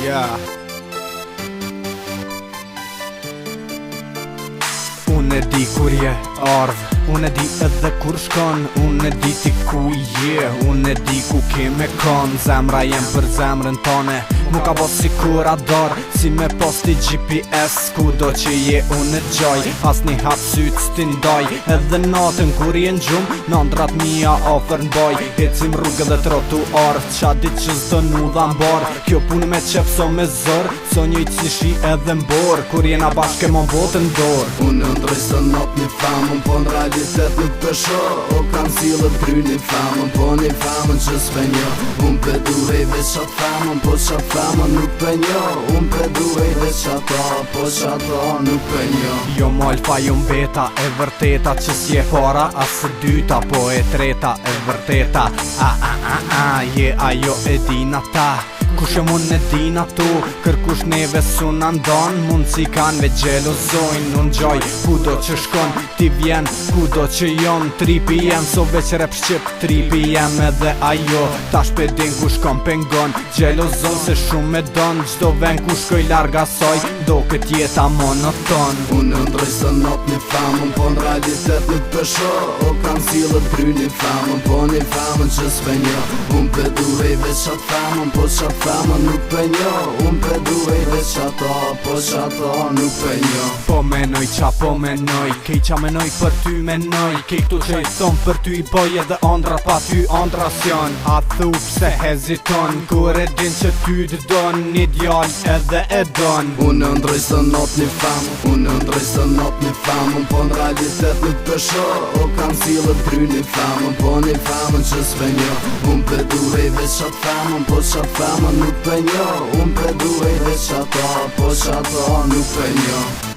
Yeah. Unë e di kur je ardh, unë e di edhe kur shkon, unë e di ti ku je, unë e di ku keme kon. Zemra jem për zemrën tone, nuk ka bot si kur ador, si me posti GPS, kudo që je unë e gjoj, as një hap syt s'ti ndoj. Edhe natën kur je n'gjum, nëndrat mija ofër n'boj, hecim rrugë dhe trotuar, qa dit që zdo n'udha m'bar. Kjo punë me qef so me zër, so njëjt si shi edhe m'bor, kur jena bashke mon botën dor. Unë ndroj së not një famën, po në realitet nuk pësho, o kam cilët kry një famën, po një famën që s'pe njo. Unë pe duhej veç qatë famën, po qatë famën nuk pe njo. Unë pe duhej veç qata, po qata nuk pe njo. Jo molfa jo mbeta e vërteta, që s'je para as së dyta, po e treta e vërteta. Je ajo e din ata, kush e mun e din ato, kërkush neve su në ndon, mund si kan ve gjelozojnë. Unë gjoj kudo që shkon, ti vjen kudo që jon, tripi jem so veç rep shqip, tripi jem edhe ajo, ta shpedin ku shkon pengon, gjelozon se shumë me don, gjdo ven ku shkoj larga soj, do kët jeta monoton. Unë ndroj së not një famën, po në realitet nuk pësho, o kam cilët kry një famën, po një famën që s'pe njo. Unë pe duhej veç qatë famën, po qatë famën nuk pe njo. Unë pe duhej veç qata, po qata nuk pe njo. Po menoj qa po menoj, kej qa menoj për ty menoj, kej këtu që i thonë për ty i boj edhe andra pa ty andra s'jon. A thup se heziton, kur e din që ty t'don, një djall edhe e don. Unë ndroj së not një famën, unë ndroj së not një famën, po në realitet nuk pësho, o kam cilët kry një famën, po një famën që s'pe njo. Unë pe duhej veç qatë famën, po qatë famën nuk pe njo. Unë pe duhej veç qata, po qata nuk pe njo.